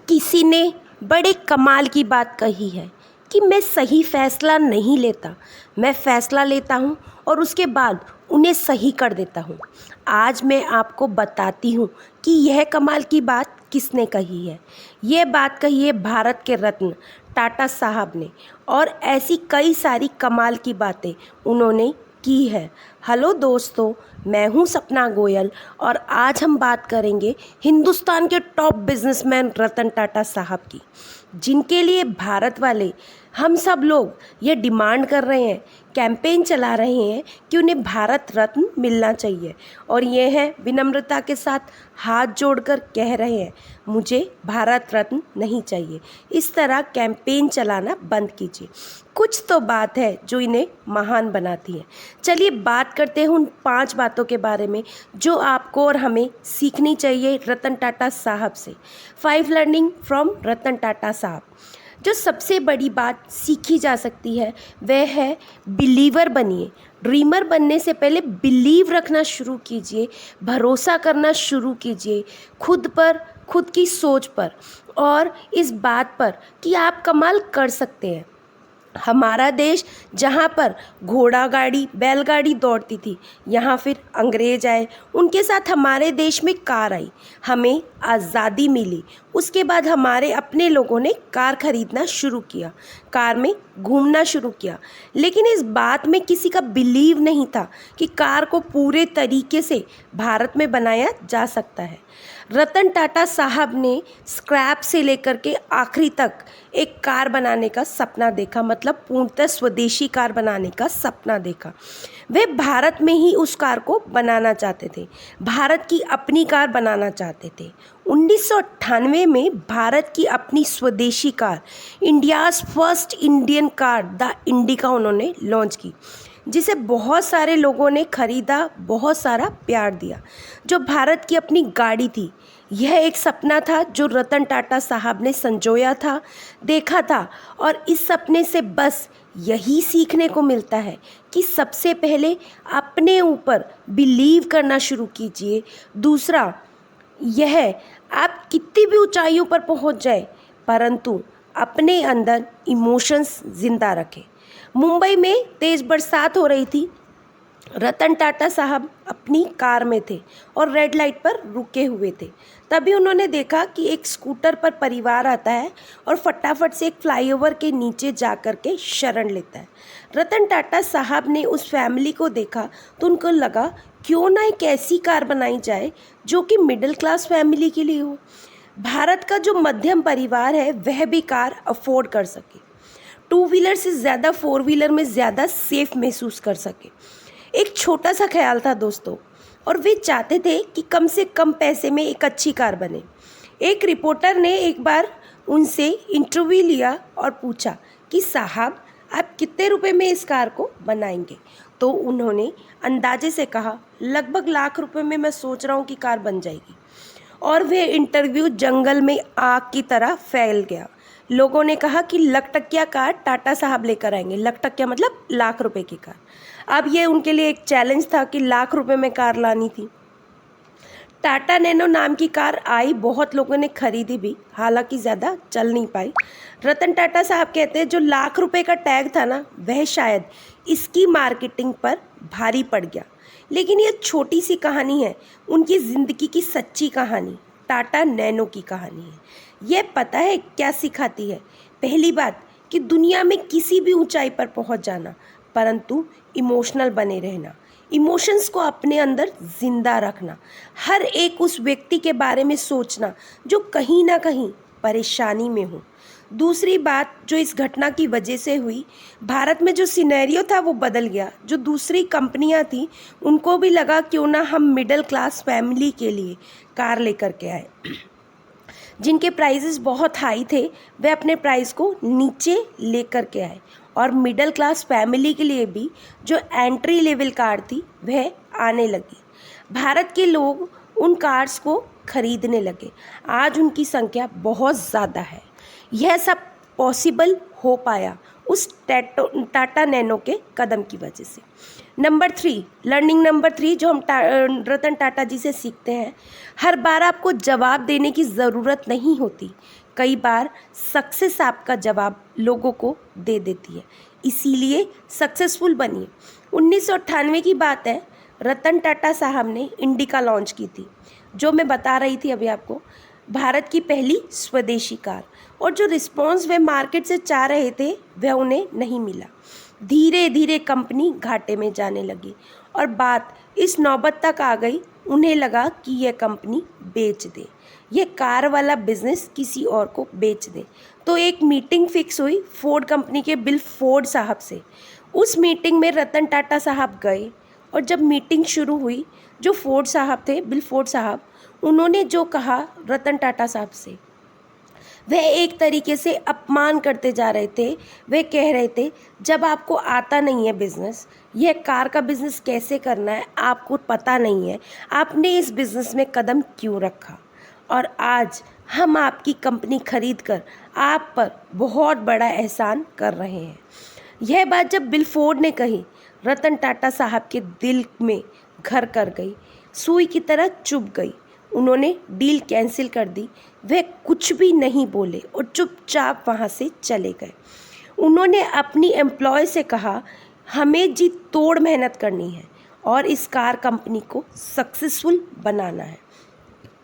किसी ने बड़े कमाल की बात कही है कि मैं सही फैसला नहीं लेता, मैं फैसला लेता हूँ और उसके बाद उन्हें सही कर देता हूँ। आज मैं आपको बताती हूँ कि यह कमाल की बात किसने कही है। यह बात कही है भारत के रत्न टाटा साहब ने, और ऐसी कई सारी कमाल की बातें उन्होंने की है। हेलो दोस्तों, मैं हूँ सपना गोयल और आज हम बात करेंगे हिंदुस्तान के टॉप बिजनेसमैन रतन टाटा साहब की, जिनके लिए भारत वाले हम सब लोग ये डिमांड कर रहे हैं, कैंपेन चला रहे हैं कि उन्हें भारत रत्न मिलना चाहिए। और ये है विनम्रता के साथ हाथ जोड़कर कह रहे हैं, मुझे भारत रत्न नहीं चाहिए। इस तरह कैंपेन चलाना बंद कीजिए। कुछ तो बात है जो इन्हें महान बनाती है। चलिए बात करते हैं उन 5 बातों के बारे में जो आपको और हमें सीखनी चाहिए रतन टाटा साहब से। 5 लर्निंग फ्रॉम रतन टाटा साहब। जो सबसे बड़ी बात सीखी जा सकती है वह है बिलीवर बनिए। ड्रीमर बनने से पहले बिलीव रखना शुरू कीजिए, भरोसा करना शुरू कीजिए खुद पर, खुद की सोच पर और इस बात पर कि आप कमाल कर सकते हैं। हमारा देश जहाँ पर घोड़ा गाड़ी बैलगाड़ी दौड़ती थी, यहाँ फिर अंग्रेज आए, उनके साथ हमारे देश में कार आई, हमें आज़ादी मिली। उसके बाद हमारे अपने लोगों ने कार खरीदना शुरू किया, कार में घूमना शुरू किया, लेकिन इस बात में किसी का बिलीव नहीं था कि कार को पूरे तरीके से भारत में बनाया जा सकता है। रतन टाटा साहब ने स्क्रैप से लेकर के आखिरी तक एक कार बनाने का सपना देखा, मतलब पूर्णतः स्वदेशी कार बनाने का सपना देखा। वे भारत में ही उस कार को बनाना चाहते थे, भारत की अपनी कार बनाना चाहते थे। 1998 में भारत की अपनी स्वदेशी car, India's first Indian car the indica उन्होंने लॉन्च की, जिसे बहुत सारे लोगों ने खरीदा, बहुत सारा प्यार दिया। जो भारत की अपनी गाड़ी थी, यह एक सपना था जो रतन टाटा साहब ने संजोया था, देखा था। और इस सपने से बस यही सीखने को मिलता है कि सबसे पहले अपने ऊपर बिलीव करना शुरू कीजिए। दूसरा यह, आप कितनी भी ऊंचाइयों पर पहुंच जाए परंतु अपने अंदर इमोशंस जिंदा रखें। मुंबई में तेज़ बरसात हो रही थी, रतन टाटा साहब अपनी कार में थे और रेड लाइट पर रुके हुए थे। तभी उन्होंने देखा कि एक स्कूटर पर परिवार आता है और फटाफट से एक फ्लाईओवर के नीचे जाकर के शरण लेता है। रतन टाटा साहब ने उस फैमिली को देखा तो उनको लगा क्यों ना एक ऐसी कार बनाई जाए जो कि मिडिल क्लास फैमिली के लिए हो, भारत का जो मध्यम परिवार है वह भी कार अफोर्ड कर सके, 2 व्हीलर से ज़्यादा 4 व्हीलर में ज़्यादा सेफ महसूस कर सके। एक छोटा सा ख्याल था दोस्तों, और वे चाहते थे कि कम से कम पैसे में एक अच्छी कार बने। एक रिपोर्टर ने एक बार उनसे इंटरव्यू लिया और पूछा कि साहब आप कितने रुपए में इस कार को बनाएंगे। तो उन्होंने अंदाजे से कहा लगभग लाख रुपए में मैं सोच रहा हूँ कि कार बन जाएगी। और वह इंटरव्यू जंगल में आग की तरह फैल गया। लोगों ने कहा कि लखटकिया कार टाटा साहब लेकर आएंगे। लखटकिया मतलब लाख रुपए की कार। अब ये उनके लिए एक चैलेंज था कि लाख रुपए में कार लानी थी। टाटा नैनो नाम की कार आई, बहुत लोगों ने खरीदी भी, हालांकि ज़्यादा चल नहीं पाई। रतन टाटा साहब कहते हैं जो लाख रुपए का टैग था ना, वह शायद इसकी मार्केटिंग पर भारी पड़ गया। लेकिन ये छोटी सी कहानी है उनकी ज़िंदगी की सच्ची कहानी, टाटा नैनो की कहानी है। यह पता है क्या सिखाती है? पहली बात कि दुनिया में किसी भी ऊंचाई पर पहुंच जाना, परंतु इमोशनल बने रहना, इमोशंस को अपने अंदर जिंदा रखना, हर एक उस व्यक्ति के बारे में सोचना जो कहीं ना कहीं परेशानी में हो। दूसरी बात जो इस घटना की वजह से हुई, भारत में जो सिनेरियो था वो बदल गया। जो दूसरी कंपनियां थी उनको भी लगा क्यों ना हम मिडिल क्लास फैमिली के लिए कार लेकर के आए। जिनके प्राइसेस बहुत हाई थे वे अपने प्राइस को नीचे लेकर के आए, और मिडिल क्लास फैमिली के लिए भी जो एंट्री लेवल कार थी वह आने लगी। भारत के लोग उन कार्स को खरीदने लगे। आज उनकी संख्या बहुत ज़्यादा है। यह सब पॉसिबल हो पाया उस टाटा नैनो के कदम की वजह से। नंबर 3, लर्निंग नंबर 3 जो हम रतन टाटा जी से सीखते हैं, हर बार आपको जवाब देने की ज़रूरत नहीं होती। कई बार सक्सेस आपका जवाब लोगों को दे देती है, इसीलिए सक्सेसफुल बनिए। 1998 की बात है, रतन टाटा साहब ने इंडिका लॉन्च की थी, जो मैं बता रही थी अभी आपको, भारत की पहली स्वदेशी कार। और जो रिस्पॉन्स वे मार्केट से चाह रहे थे वह उन्हें नहीं मिला। धीरे धीरे कंपनी घाटे में जाने लगी और बात इस नौबत तक आ गई, उन्हें लगा कि यह कंपनी बेच दे, यह कार वाला बिजनेस किसी और को बेच दे। तो एक मीटिंग फिक्स हुई फोर्ड कंपनी के बिल फोर्ड साहब से। उस मीटिंग में रतन टाटा साहब गए और जब मीटिंग शुरू हुई, जो फोर्ड साहब थे, बिल फोर्ड साहब, उन्होंने जो कहा रतन टाटा साहब से, वह एक तरीके से अपमान करते जा रहे थे। वह कह रहे थे, जब आपको आता नहीं है बिज़नेस, यह कार का बिज़नेस कैसे करना है आपको पता नहीं है, आपने इस बिज़नेस में कदम क्यों रखा। और आज हम आपकी कंपनी खरीद कर आप पर बहुत बड़ा एहसान कर रहे हैं। यह बात जब बिल फोर्ड ने कही, रतन टाटा साहब के दिल में घर कर गई, सुई की तरह चुभ गई। उन्होंने डील कैंसिल कर दी। वह कुछ भी नहीं बोले और चुपचाप वहाँ से चले गए। उन्होंने अपनी एम्प्लॉय से कहा, हमें जी तोड़ मेहनत करनी है और इस कार कंपनी को सक्सेसफुल बनाना है।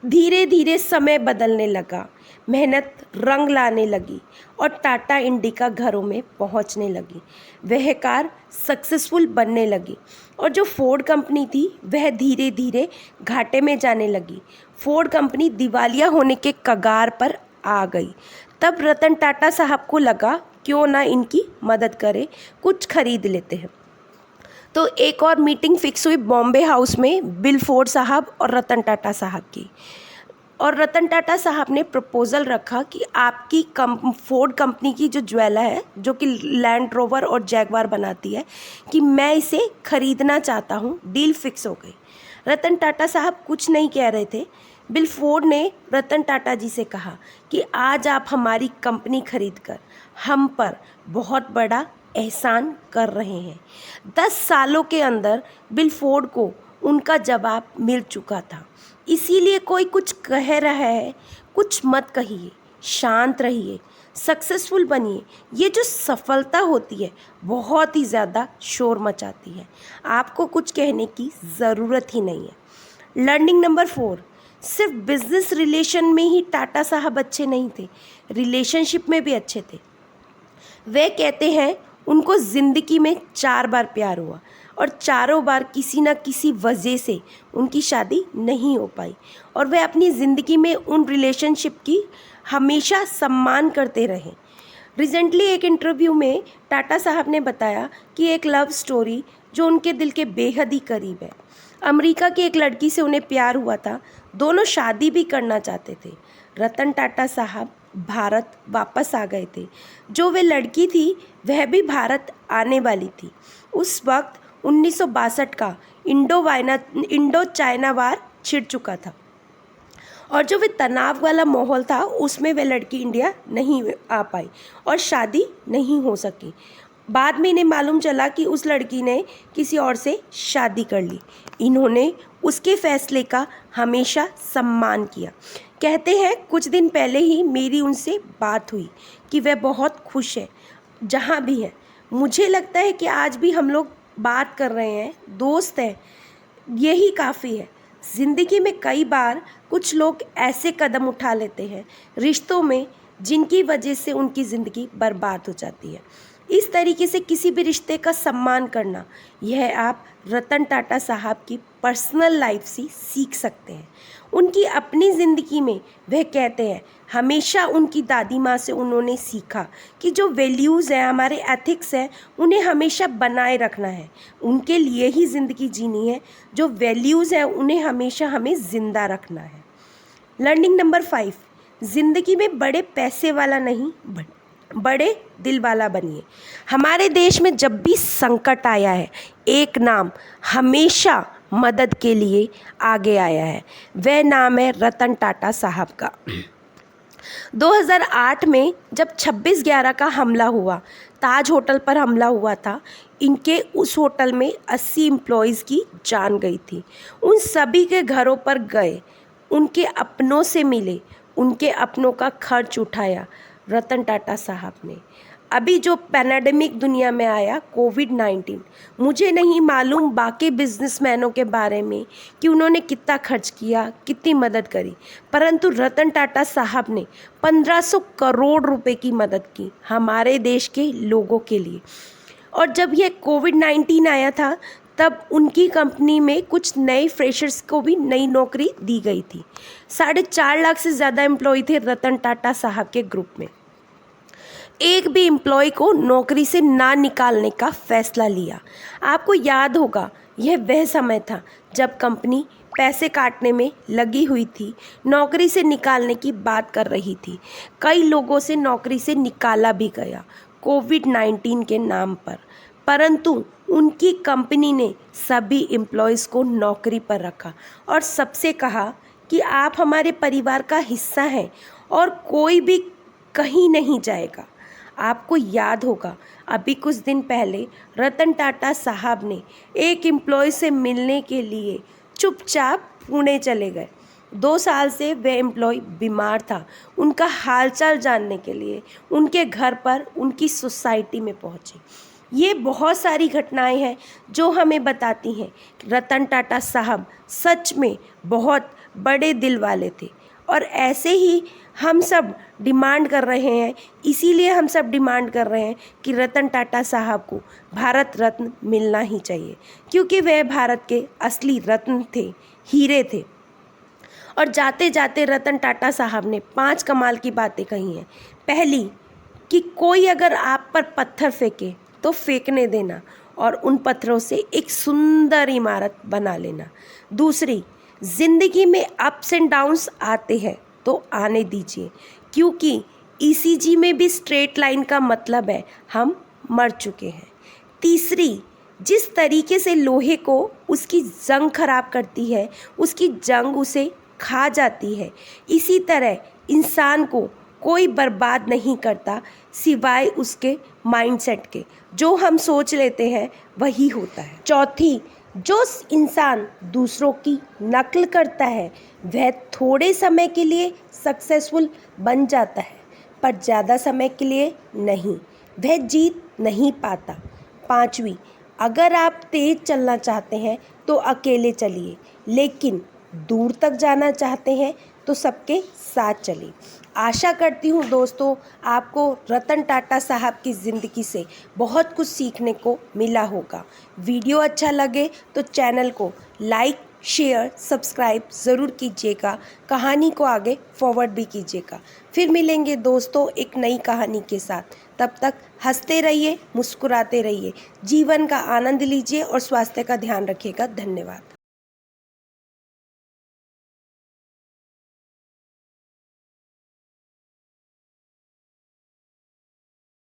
धीरे धीरे समय बदलने लगा, मेहनत रंग लाने लगी और टाटा इंडिका घरों में पहुंचने लगी। वह कार सक्सेसफुल बनने लगी और जो फोर्ड कंपनी थी वह धीरे धीरे घाटे में जाने लगी। फोर्ड कंपनी दिवालिया होने के कगार पर आ गई। तब रतन टाटा साहब को लगा, क्यों ना इनकी मदद करें, कुछ खरीद लेते हैं। तो एक और मीटिंग फिक्स हुई बॉम्बे हाउस में बिल फोर्ड साहब और रतन टाटा साहब की। और रतन टाटा साहब ने प्रपोज़ल रखा कि आपकी फोर्ड कंपनी की जो ज्वेलर है, जो कि लैंड रोवर और जैगवार बनाती है, कि मैं इसे खरीदना चाहता हूँ। डील फिक्स हो गई। रतन टाटा साहब कुछ नहीं कह रहे थे। बिल फोर्ड ने रतन टाटा जी से कहा कि आज आप हमारी कंपनी खरीद कर हम पर बहुत बड़ा एहसान कर रहे हैं। 10 सालों के अंदर बिल फोर्ड को उनका जवाब मिल चुका था। इसीलिए कोई कुछ कह रहा है, कुछ मत कहिए, शांत रहिए, सक्सेसफुल बनिए। ये जो सफलता होती है बहुत ही ज़्यादा शोर मचाती है, आपको कुछ कहने की ज़रूरत ही नहीं है। लर्निंग नंबर 4, सिर्फ बिजनेस रिलेशन में ही टाटा साहब अच्छे नहीं थे, रिलेशनशिप में भी अच्छे थे। वे कहते हैं उनको ज़िंदगी में 4 बार प्यार हुआ और चारों बार किसी न किसी वजह से उनकी शादी नहीं हो पाई और वे अपनी ज़िंदगी में उन रिलेशनशिप की हमेशा सम्मान करते रहे। रिसेंटली एक इंटरव्यू में टाटा साहब ने बताया कि एक लव स्टोरी जो उनके दिल के बेहद ही करीब है। अमेरिका की एक लड़की से उन्हें प्यार हुआ था, दोनों शादी भी करना चाहते थे। रतन टाटा साहब भारत वापस आ गए थे। जो वे लड़की थी वह भी भारत आने वाली थी। उस वक्त 1962 का इंडो चाइना वार छिड़ चुका था और जो वे तनाव वाला माहौल था उसमें वह लड़की इंडिया नहीं आ पाई और शादी नहीं हो सकी। बाद में इन्हें मालूम चला कि उस लड़की ने किसी और से शादी कर ली। इन्होंने उसके फैसले का हमेशा सम्मान किया। कहते हैं कुछ दिन पहले ही मेरी उनसे बात हुई कि वह बहुत खुश है जहाँ भी है। मुझे लगता है कि आज भी हम लोग बात कर रहे हैं, दोस्त हैं, यही काफ़ी है। ज़िंदगी में कई बार कुछ लोग ऐसे कदम उठा लेते हैं रिश्तों में जिनकी वजह से उनकी ज़िंदगी बर्बाद हो जाती है। इस तरीके से किसी भी रिश्ते का सम्मान करना, यह आप रतन टाटा साहब की पर्सनल लाइफ से सीख सकते हैं। उनकी अपनी ज़िंदगी में वह कहते हैं हमेशा उनकी दादी माँ से उन्होंने सीखा कि जो वैल्यूज़ हैं, हमारे एथिक्स हैं, उन्हें हमेशा बनाए रखना है। उनके लिए ही ज़िंदगी जीनी है। जो वैल्यूज़ हैं उन्हें हमेशा हमें ज़िंदा रखना है। लर्निंग नंबर 5, ज़िंदगी में बड़े पैसे वाला नहीं बड़े दिल वाला बनिए। हमारे देश में जब भी संकट आया है, एक नाम हमेशा मदद के लिए आगे आया है, वह नाम है रतन टाटा साहब का। 2008 में जब 26/11 का हमला हुआ, ताज होटल पर हमला हुआ था, इनके उस होटल में 80 एम्प्लॉयज़ की जान गई थी। उन सभी के घरों पर गए, उनके अपनों से मिले, उनके अपनों का खर्च उठाया रतन टाटा साहब ने। अभी जो पैंडेमिक दुनिया में आया कोविड-19, मुझे नहीं मालूम बाकी बिजनेसमैनों के बारे में कि उन्होंने कितना खर्च किया, कितनी मदद करी, परंतु रतन टाटा साहब ने 1500 करोड़ रुपए की मदद की हमारे देश के लोगों के लिए। और जब ये कोविड-19 आया था तब उनकी कंपनी में कुछ नए फ्रेशर्स को भी नई नौकरी दी गई थी। 4.5 लाख से ज़्यादा एम्प्लॉय थे रतन टाटा साहब के ग्रुप में। एक भी एम्प्लॉय को नौकरी से ना निकालने का फैसला लिया। आपको याद होगा यह वह समय था जब कंपनी पैसे काटने में लगी हुई थी, नौकरी से निकालने की बात कर रही थी। कई लोगों से नौकरी से निकाला भी गया कोविड-19 के नाम पर, परंतु उनकी कंपनी ने सभी एम्प्लॉयज़ को नौकरी पर रखा और सबसे कहा कि आप हमारे परिवार का हिस्सा हैं और कोई भी कहीं नहीं जाएगा। आपको याद होगा अभी कुछ दिन पहले रतन टाटा साहब ने एक एम्प्लॉय से मिलने के लिए चुपचाप पुणे चले गए। 2 साल से वह एम्प्लॉय बीमार था। उनका हालचाल जानने के लिए उनके घर पर, उनकी सोसाइटी में पहुंचे। ये बहुत सारी घटनाएं हैं जो हमें बताती हैं कि रतन टाटा साहब सच में बहुत बड़े दिल वाले थे। और ऐसे ही हम सब डिमांड कर रहे हैं, इसीलिए हम सब डिमांड कर रहे हैं कि रतन टाटा साहब को भारत रत्न मिलना ही चाहिए, क्योंकि वह भारत के असली रत्न थे, हीरे थे। और जाते जाते रतन टाटा साहब ने 5 कमाल की बातें कही हैं। पहली, कि कोई अगर आप पर पत्थर फेंके तो फेंकने देना और उन पत्थरों से एक सुंदर इमारत बना लेना। दूसरी, ज़िंदगी में अप्स एंड डाउन्स आते हैं तो आने दीजिए, क्योंकि ईसीजी में भी स्ट्रेट लाइन का मतलब है हम मर चुके हैं। तीसरी, जिस तरीके से लोहे को उसकी जंग खराब करती है, उसकी जंग उसे खा जाती है, इसी तरह इंसान को कोई बर्बाद नहीं करता सिवाय उसके माइंडसेट के। जो हम सोच लेते हैं वही होता है। चौथी, जो इंसान दूसरों की नकल करता है वह थोड़े समय के लिए सक्सेसफुल बन जाता है, पर ज़्यादा समय के लिए नहीं, वह जीत नहीं पाता। पांचवी, अगर आप तेज़ चलना चाहते हैं तो अकेले चलिए, लेकिन दूर तक जाना चाहते हैं तो सबके साथ चलिए। आशा करती हूँ दोस्तों आपको रतन टाटा साहब की ज़िंदगी से बहुत कुछ सीखने को मिला होगा। वीडियो अच्छा लगे तो चैनल को लाइक, शेयर, सब्सक्राइब ज़रूर कीजिएगा। कहानी को आगे फॉरवर्ड भी कीजिएगा। फिर मिलेंगे दोस्तों एक नई कहानी के साथ। तब तक हंसते रहिए, मुस्कुराते रहिए, जीवन का आनंद लीजिए और स्वास्थ्य का ध्यान रखिएगा। धन्यवाद।